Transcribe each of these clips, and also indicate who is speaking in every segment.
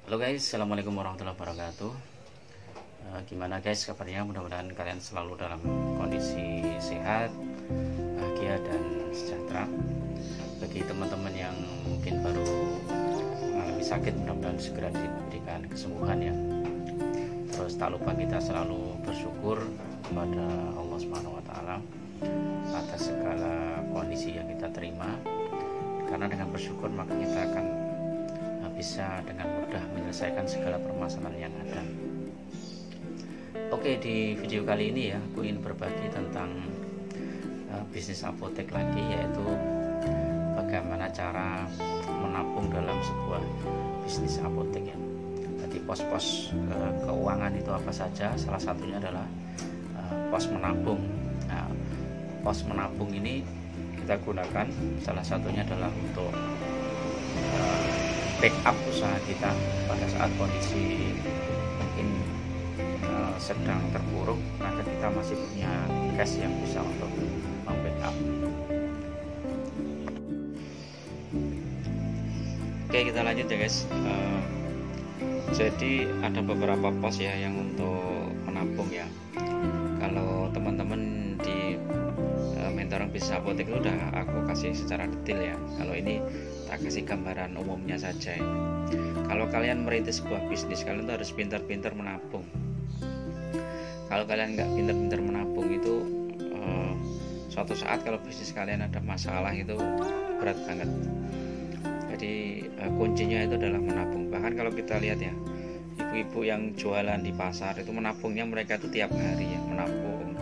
Speaker 1: Halo guys, assalamualaikum warahmatullahi wabarakatuh. Gimana guys kabarnya? Mudah-mudahan kalian selalu dalam kondisi sehat, bahagia dan sejahtera. Bagi teman-teman yang mungkin baru mengalami sakit, mudah-mudahan segera diberikan kesembuhan ya. Terus tak lupa kita selalu bersyukur kepada Allah Subhanahu wa taala atas segala kondisi yang kita terima. Karena dengan bersyukur maka kita akan bisa dengan mudah menyelesaikan segala permasalahan yang ada. Oke, di video kali ini ya aku ingin berbagi tentang bisnis apotek lagi, yaitu bagaimana cara menabung dalam sebuah bisnis apotek ya. Jadi pos-pos keuangan itu apa saja? Salah satunya adalah pos menabung. Nah, pos menabung ini kita gunakan salah satunya adalah untuk backup usaha kita pada saat kondisi mungkin sedang terpuruk, maka kita masih punya cash yang bisa untuk membackup. Oke, kita lanjut ya guys. Jadi ada beberapa pos ya yang untuk menabung ya. Kalau teman-teman di mentoring bisnis apotek itu udah aku kasih secara detail ya. Kalau ini tak kasih gambaran umumnya saja ya. Kalau kalian merintis sebuah bisnis, kalian tuh harus pintar-pintar menabung. Kalau kalian nggak pintar-pintar menabung itu suatu saat kalau bisnis kalian ada masalah itu berat banget. Jadi kuncinya itu adalah menabung. Bahkan kalau kita lihat ya, ibu-ibu yang jualan di pasar itu menabungnya, mereka itu tiap hari ya menabung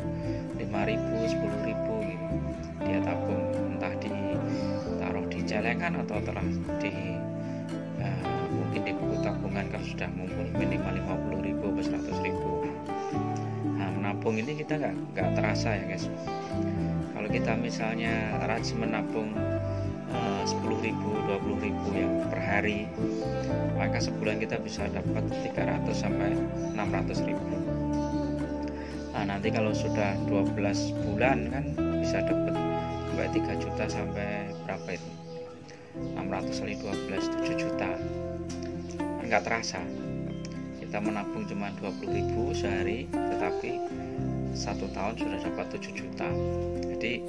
Speaker 1: 5.000, 10.000 gitu. Dia tabung, entah ditaruh di celengan atau telah di mungkin di buku tabungan kalau sudah ngumpul minimal 50.000 atau 100.000. Nah, menabung ini kita nggak terasa ya guys. Kalau kita misalnya rajin menabung 10.000, 20.000 ya per hari, maka sebulan kita bisa dapat 300 sampai 600.000. Nah, nanti kalau sudah 12 bulan kan bisa dapat sampai 3 juta sampai berapa itu, 600 kali 12 7 juta. Nggak terasa kita menabung cuma 20.000 sehari, tetapi 1 tahun sudah dapat 7 juta. Jadi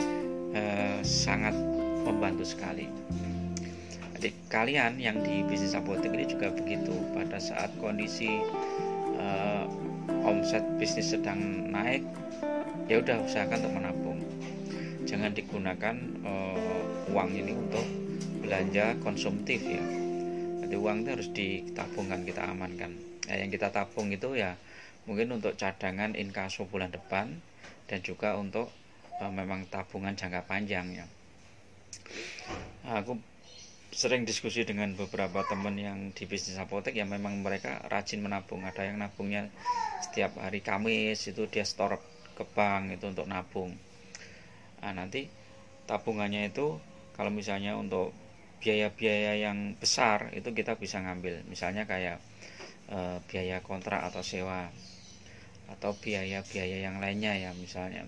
Speaker 1: sangat membantu sekali. Jadi kalian yang di bisnis apotek ini juga begitu. Pada saat kondisi omset bisnis sedang naik, ya udah usahakan untuk menabung. Jangan digunakan uang ini untuk belanja konsumtif ya. Jadi uang itu harus ditabungkan, kita amankan. Nah, yang kita tabung itu ya mungkin untuk cadangan inkaso bulan depan, dan juga untuk memang tabungan jangka panjang ya. Nah, aku sering diskusi dengan beberapa teman yang di bisnis apotek yang memang mereka rajin menabung. Ada yang nabungnya setiap hari Kamis itu dia store ke bank itu untuk nabung. Nah, nanti tabungannya itu kalau misalnya untuk biaya-biaya yang besar itu kita bisa ngambil, misalnya kayak biaya kontrak atau sewa, atau biaya-biaya yang lainnya ya. Misalnya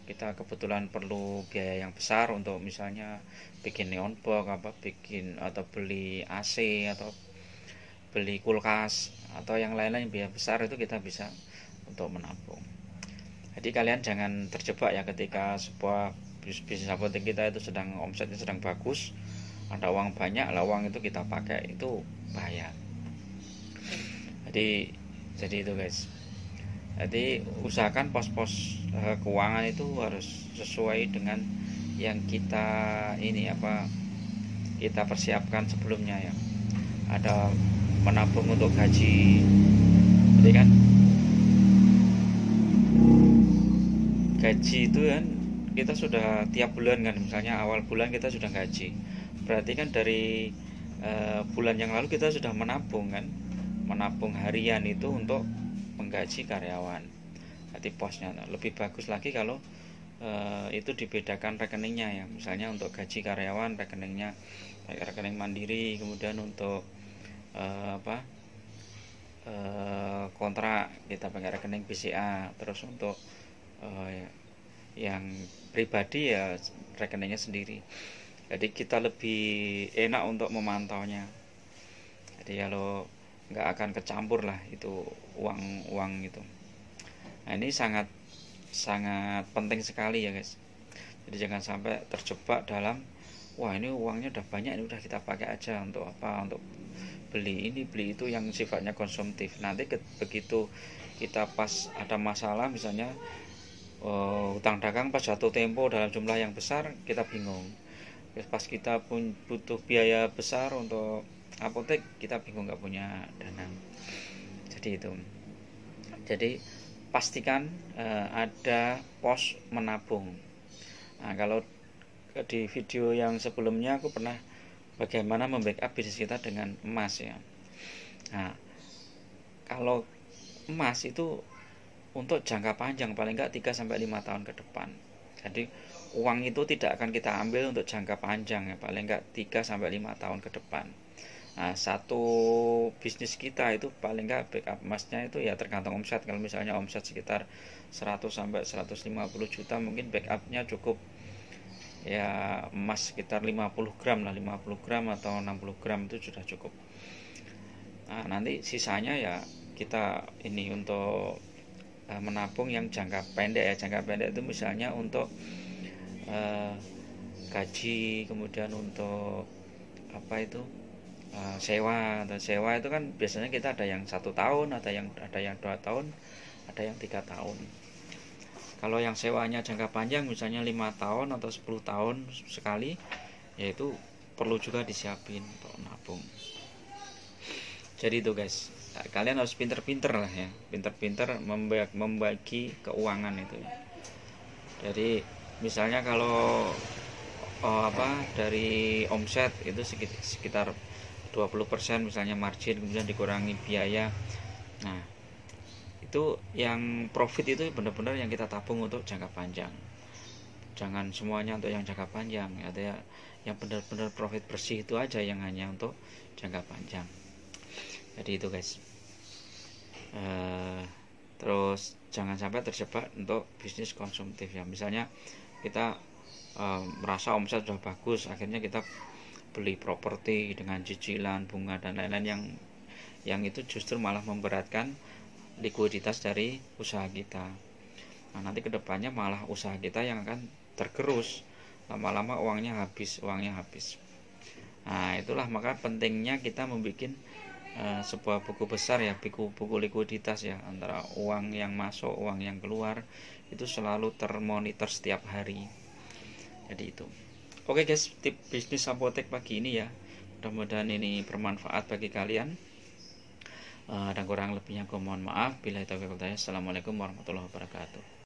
Speaker 1: kita kebetulan perlu biaya yang besar untuk misalnya bikin neon box, bikin atau beli AC atau beli kulkas atau yang lain-lain biaya besar, itu kita bisa untuk menabung. Jadi kalian jangan terjebak ya ketika sebuah bisnis apotek kita itu omsetnya sedang bagus, ada uang banyak, lah uang itu kita pakai, itu bahaya. Jadi itu guys. Jadi usahakan pos-pos keuangan itu harus sesuai dengan yang kita kita persiapkan sebelumnya ya. Ada menabung untuk gaji, jadi kan gaji itu kan kita sudah tiap bulan kan, misalnya awal bulan kita sudah gaji, berarti kan dari bulan yang lalu kita sudah menabung kan, menabung harian itu untuk menggaji karyawan. Jadi posnya lebih bagus lagi kalau itu dibedakan rekeningnya ya. Misalnya untuk gaji karyawan rekeningnya rekening mandiri, kemudian untuk kontrak kita pakai rekening BCA, terus untuk yang pribadi ya rekeningnya sendiri. Jadi kita lebih enak untuk memantaunya. Jadi kalau nggak akan kecampur lah itu uang itu. Nah, ini sangat sangat penting sekali ya guys. Jadi jangan sampai terjebak dalam, wah ini uangnya udah banyak, ini udah kita pakai aja untuk apa, untuk beli ini beli itu yang sifatnya konsumtif. Nanti begitu kita pas ada masalah misalnya hutang dagang pas jatuh tempo dalam jumlah yang besar, kita bingung. Pas kita pun butuh biaya besar untuk apotek, kita bingung nggak punya dana. Jadi itu, jadi pastikan ada pos menabung. Nah, kalau di video yang sebelumnya aku pernah bagaimana membackup bisnis kita dengan emas ya. Nah, kalau emas itu untuk jangka panjang, paling enggak 3-5 tahun ke depan. Jadi uang itu tidak akan kita ambil untuk jangka panjang ya, paling enggak 3-5 tahun ke depan. Nah, satu bisnis kita itu paling enggak backup emasnya itu ya tergantung omset. Kalau misalnya omset sekitar 100-150 juta, mungkin backupnya cukup ya emas sekitar 50 gram lah, 50 gram atau 60 gram itu sudah cukup. Nah, nanti sisanya ya kita ini untuk menabung yang jangka pendek ya. Jangka pendek itu misalnya untuk gaji, kemudian untuk apa itu sewa. Dan sewa itu kan biasanya kita ada yang 1 tahun, ada yang 2 tahun, ada yang 3 tahun. Kalau yang sewanya jangka panjang misalnya 5 tahun atau 10 tahun sekali, yaitu perlu juga disiapin untuk nabung. Jadi itu guys, kalian harus pinter-pinter lah ya, pinter-pinter membagi keuangan itu. Jadi misalnya kalau dari omset itu sekitar 20% misalnya margin, kemudian dikurangi biaya. Nah, itu yang profit itu benar-benar yang kita tabung untuk jangka panjang. Jangan semuanya untuk yang jangka panjang, ada yang benar-benar profit bersih itu aja yang hanya untuk jangka panjang. Jadi itu guys. Terus jangan sampai terjebak untuk bisnis konsumtif ya. Misalnya kita merasa omset sudah bagus, akhirnya kita beli properti dengan cicilan, bunga dan lain-lain yang itu justru malah memberatkan likuiditas dari usaha kita. Nah, nanti kedepannya malah usaha kita yang akan tergerus, lama-lama uangnya habis. Nah, itulah maka pentingnya kita membuat sebuah buku besar ya, buku likuiditas ya, antara uang yang masuk, uang yang keluar itu selalu termonitor setiap hari. Jadi itu. Oke guys, tip bisnis apotek pagi ini ya, mudah-mudahan ini bermanfaat bagi kalian. Dan kurang lebihnya aku mohon maaf. Billahi taufiq wal hidayah. Assalamualaikum warahmatullahi wabarakatuh.